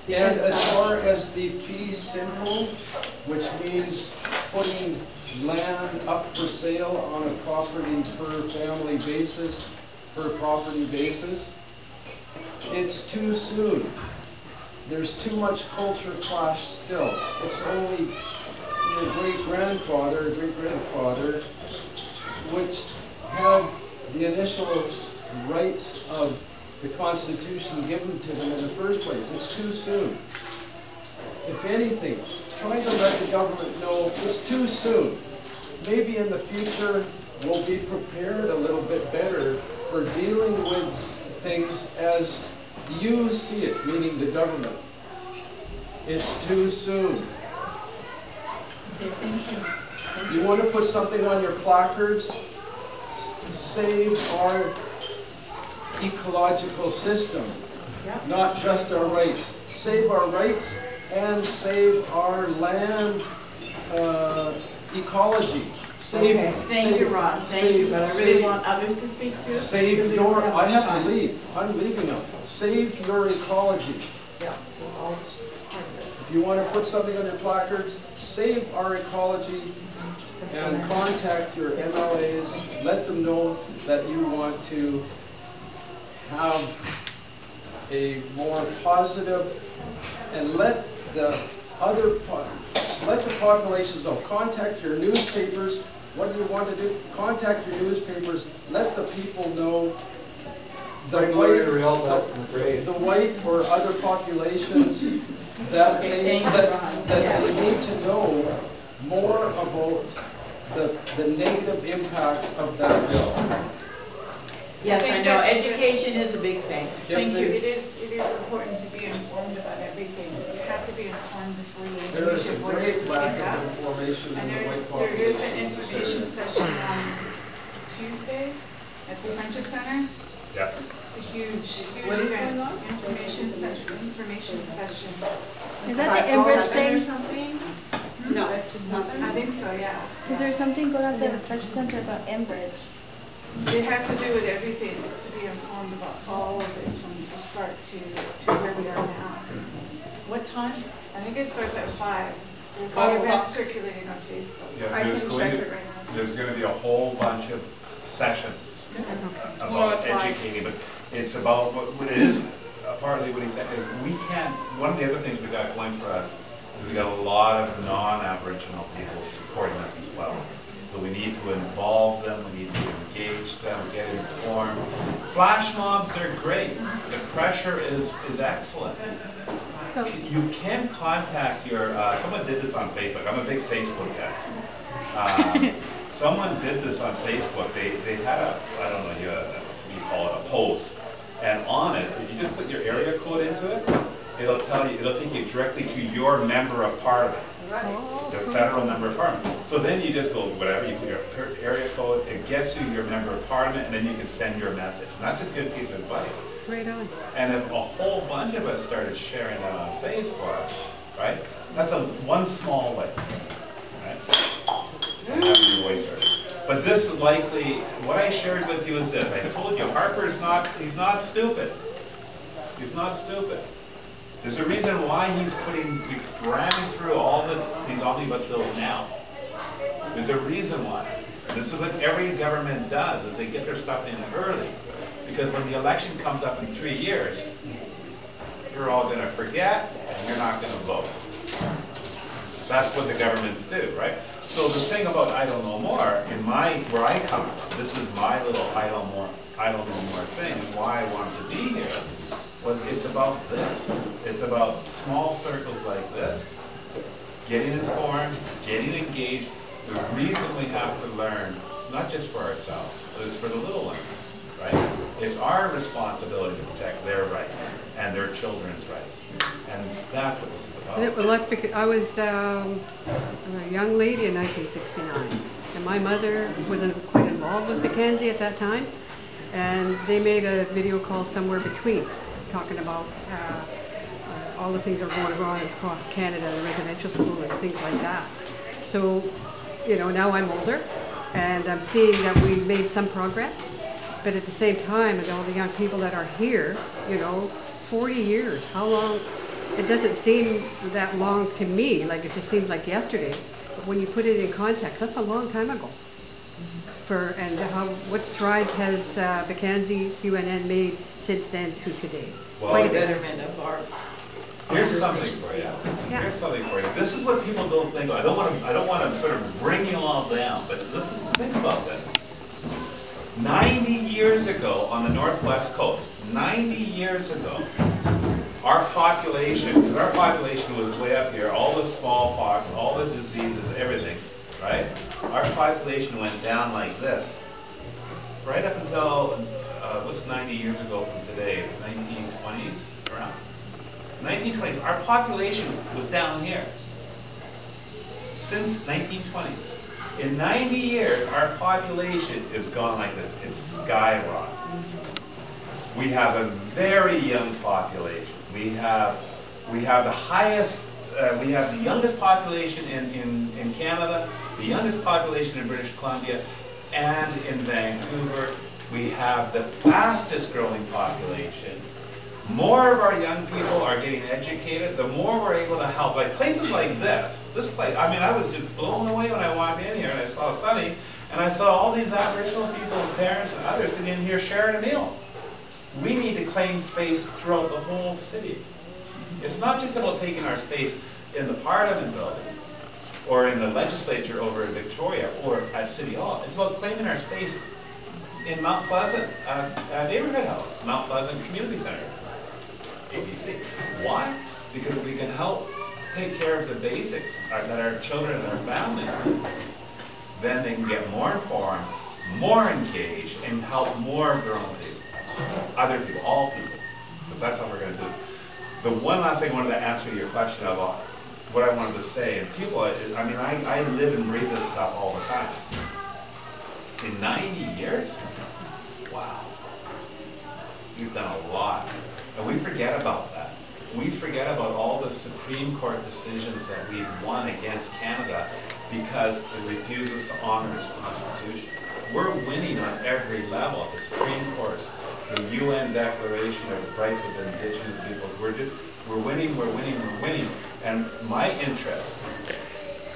And as far as the fee simple, which means putting land up for sale on a property per family basis, per property basis, it's too soon. There's too much culture clash still. It's only your great-grandfather, great-grandfather, which had the initial rights of the Constitution given to them in the first place. It's too soon. If anything, try to let the government know it's too soon. Maybe in the future we'll be prepared a little bit better for dealing with things as you see it, meaning the government. It's too soon. You want to put something on your placards? Save our ecological system, not just our rights. Save our rights and save our land ecology. Save, Thank you, Ron. Thank you, but I really want others to speak to. Save your, I have to leave. I'm leaving now. Save your ecology. Yeah. If you want to put something on your placards, save our ecology and contact your MLAs. Let them know that you want to have a more positive, and let the populations know. Contact your newspapers. What do you want to do? Contact your newspapers. Let the people know the white or other populations that they need to know more about the negative impact of that bill. Yes, I know. Education is a big thing. Thank you. It is important to be informed about everything. You have to be informed before you engage. There is a great lack of information in the white population. There is an information session on Tuesday at the Friendship Center. Yeah. It's a huge event. Information session. Is that the Enbridge thing? Or something? No, it's just nothing. I think so, yeah. Is there something going on at the Friendship Center about Enbridge? It has to do with everything. It's to be informed about all of this from the start to where we are now. What time? I think it starts at 5. There's an event circulating on Facebook. Yeah, I can check it right now. There's going to be a whole bunch of sessions about educating, but it's about what it is. Partly what he said is we can't. One of the other things we got going for us is we got a lot of non-Aboriginal people supporting us as well. So we need to involve them, we need to engage them, get informed. Flash mobs are great. The pressure is excellent. You can contact your, someone did this on Facebook. I'm a big Facebook guy. Someone did this on Facebook. They had a, I don't know, you call it a post. And on it, if you just put your area code into it, it'll tell you, it'll take you directly to your member of parliament. The federal member of parliament. So then you just go, whatever, you put your area code, it gets you your member of parliament, and then you can send your message. And that's a good piece of advice. Right on. And if a whole bunch of us started sharing that on Facebook, right, that's one small way, right? And having your voice heard. But this likely, what I shared with you is this. I told you, Harper's he's not stupid. He's not stupid. There's a reason why he's ramming through all these omnibus bills now. There's a reason why. This is what every government does, is they get their stuff in early. Because when the election comes up in 3 years, you're all going to forget and you're not going to vote. That's what the governments do, right? So the thing about I Don't Know More, where I come from, this is my little I Don't Know More thing, and why I wanted to be here, was it's about this. It's about small circles like this, getting informed, getting engaged. The reason we have to learn, not just for ourselves, but it's for the little ones, right? It's our responsibility to protect their rights and their children's rights. And that's what this is about. And it was like, because I was a young lady in 1969, and my mother was quite involved with Mackenzie at that time, and they made a video call somewhere between, talking about all the things that are going on across Canada, the residential school and things like that. So, you know, now I'm older, and I'm seeing that we've made some progress, but at the same time, with all the young people that are here, you know, 40 years, how long it doesn't seem that long to me, like it just seems like yesterday. But when you put it in context, that's a long time ago. And what strides has Mackenzie UNN made since then to today? Well, Quite a bit. Betterment of our. Here's something for you. Yeah. Here's something for you. This is what people don't think of. I don't want to sort of bring you all down, but think about this. 90 years ago on the Northwest Coast, 90 years ago, our population, because our population was way up here, all the smallpox, all the diseases, everything, right? Our population went down like this. Right up until, what's 90 years ago from today? 1920s, around? 1920s, our population was down here. Since 1920s. In 90 years, our population is gone like this. It's skyrocketed. We have a very young population. We have the highest, we have the youngest population in Canada, the youngest population in British Columbia, and in Vancouver. We have the fastest growing population. More of our young people are getting educated, the more we're able to help. Like places like this place, I mean, I was just blown away when I walked in here and I saw Sunny, and I saw all these Aboriginal people, parents and others sitting in here sharing a meal. We need to claim space throughout the whole city. It's not just about taking our space in the Parliament buildings or in the legislature over in Victoria or at City Hall. It's about claiming our space in Mount Pleasant Neighbourhood House, Mount Pleasant Community Center. ABC. Why? Because we can help take care of the basics that our children and our families need. Then they can get more informed, more engaged, and help more grown people, other people, all people. Because that's how we're going to do it. The one last thing I wanted to answer your question about what I wanted to say, and people, is, I mean, I live and breathe this stuff all the time. In 90 years, wow, we've done a lot. And we forget about that. We forget about all the Supreme Court decisions that we've won against Canada because it refuses to honor its Constitution. We're winning on every level. The Supreme Court, the UN Declaration of Rights of Indigenous Peoples. We're winning, we're winning, we're winning. And my interest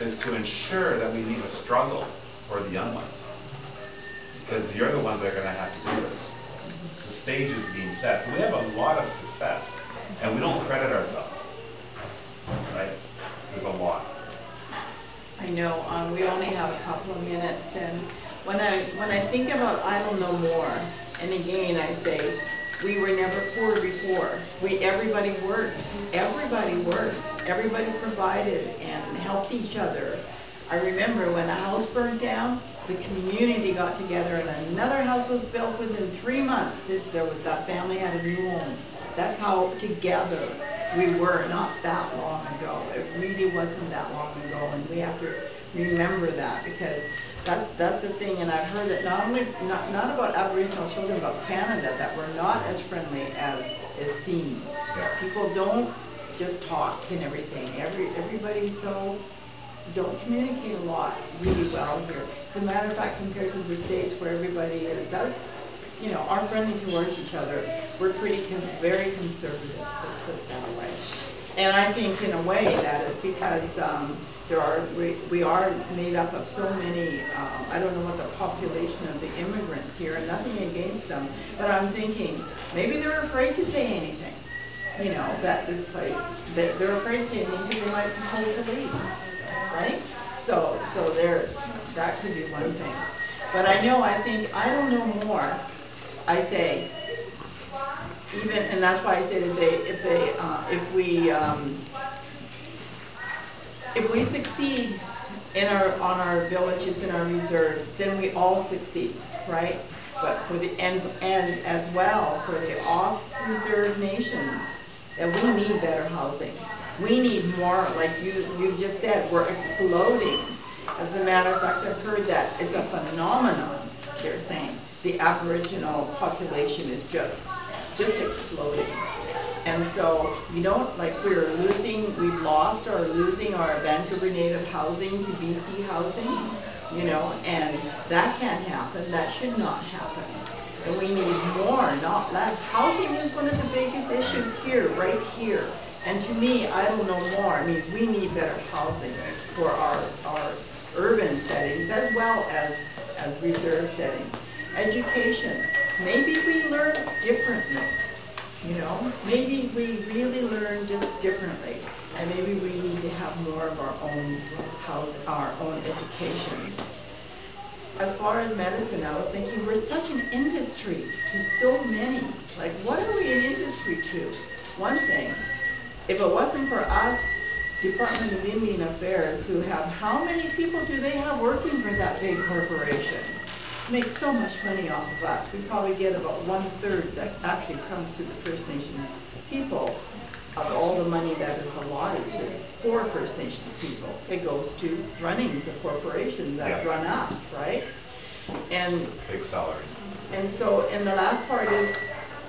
is to ensure that we leave a struggle for the young ones. Because you're the ones that are going to have to do this. The stage is being set. So we have a lot of success, and we don't credit ourselves, right? There's a lot. I know, we only have a couple of minutes, and when I think about I don't know more, and again I say, we were never poor before. Everybody worked. Everybody worked. Everybody provided and helped each other. I remember when a house burned down, the community got together and another house was built within 3 months. That family had a new home. That's how together we were not that long ago. It really wasn't that long ago, and we have to remember that because that's the thing. And I've heard it not about Aboriginal children, but Canada, that we're not as friendly as it seems. Yeah. People don't just talk and everything. Everybody's so. Don't communicate a lot really well here. As a matter of fact, compared to the States where everybody is, are friendly towards each other. We're very conservative, let's put it that way. And I think in a way that is because we are made up of so many, I don't know what the population of the immigrants here, and nothing against them, but I'm thinking maybe they're afraid to say anything. That this place, they're afraid to say anything because they might be told to leave. Right? So that could be one thing. But I think I don't know more. I say even, and that's why I say that if we succeed on our villages and our reserves, then we all succeed, right? But for the and as well for the off-reserve nations, that we need better housing. We need more, like you just said, we're exploding. As a matter of fact, I've heard that it's a phenomenon, they're saying. The Aboriginal population is just exploding. And so, we've lost or losing our Vancouver native housing to BC housing, and that can't happen. That should not happen. And we need more, not less. Housing is one of the biggest issues here, right here. And to me, I don't know more. I mean, we need better housing for our urban settings as well as reserve settings. Education, maybe we learn differently, you know? Maybe we really learn just differently. And maybe we need to have more of our own education. As far as medicine, I was thinking we're such an industry to so many. Like, what are we an industry to? One thing, if it wasn't for us, Department of Indian Affairs, who have, how many people do they have working for that big corporation? Make so much money off of us. We probably get about 1/3 that actually comes to the First Nations people of all the money that is allotted to for First Nations people. It goes to running the corporations that run us, right? And big salaries. And so, and the last part is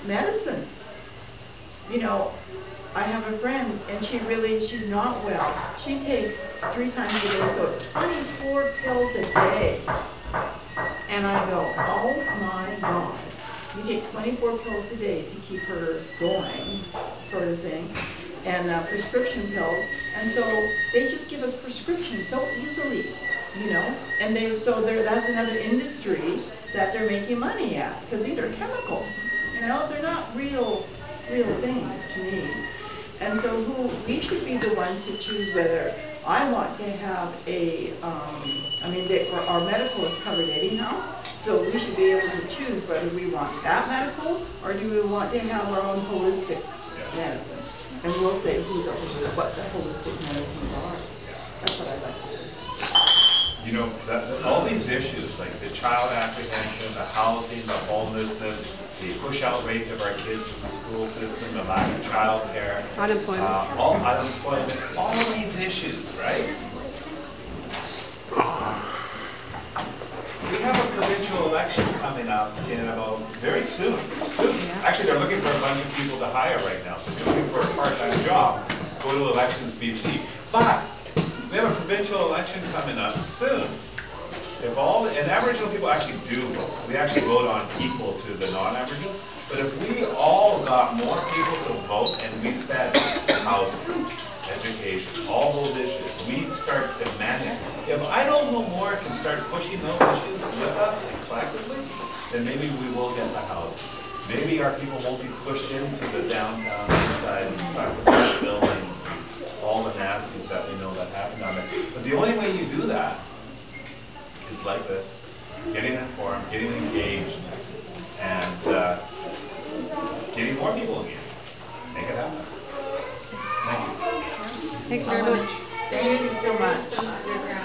medicine. You know, I have a friend, and she's not well. She takes 3 times a day, so 24 pills a day. And I go, oh my God. You take 24 pills a day to keep her going, sort of thing, and prescription pills. And so they just give us prescriptions so easily, you know. And that's another industry that they're making money at, because these are chemicals. You know, they're not real things to me. And so we should be the ones to choose whether I want to have our medical is covered anyhow, so we should be able to choose whether we want that medical or do we want to have our own holistic medicine. And we'll say what the holistic medicines are. That's what I'd like to say. You know, all these issues, like the child apprehension, the housing, the homelessness, the push-out rates of our kids from the school system, the lack of child care, Unemployment. all of these issues, right? We have a provincial election coming up in about very soon. Actually, they're looking for a bunch of people to hire right now. So if you're looking for a part-time job, go to Elections BC. But we have a provincial election coming up soon. And Aboriginal people actually do vote. We actually vote on equal to the non-Aboriginal. But if we all got more people to vote and we said housing, education, all those issues, we start demanding. If I don't know more can start pushing those issues with us collectively, then maybe we will get the housing. Maybe our people won't be pushed into the downtown inside and stuck with the buildings, all the nasties that we know that happen down there. But the only way you do that is like this, getting informed, getting engaged, and getting more people engaged. Make it happen. Thank you. Thank you very much. Thank you so much.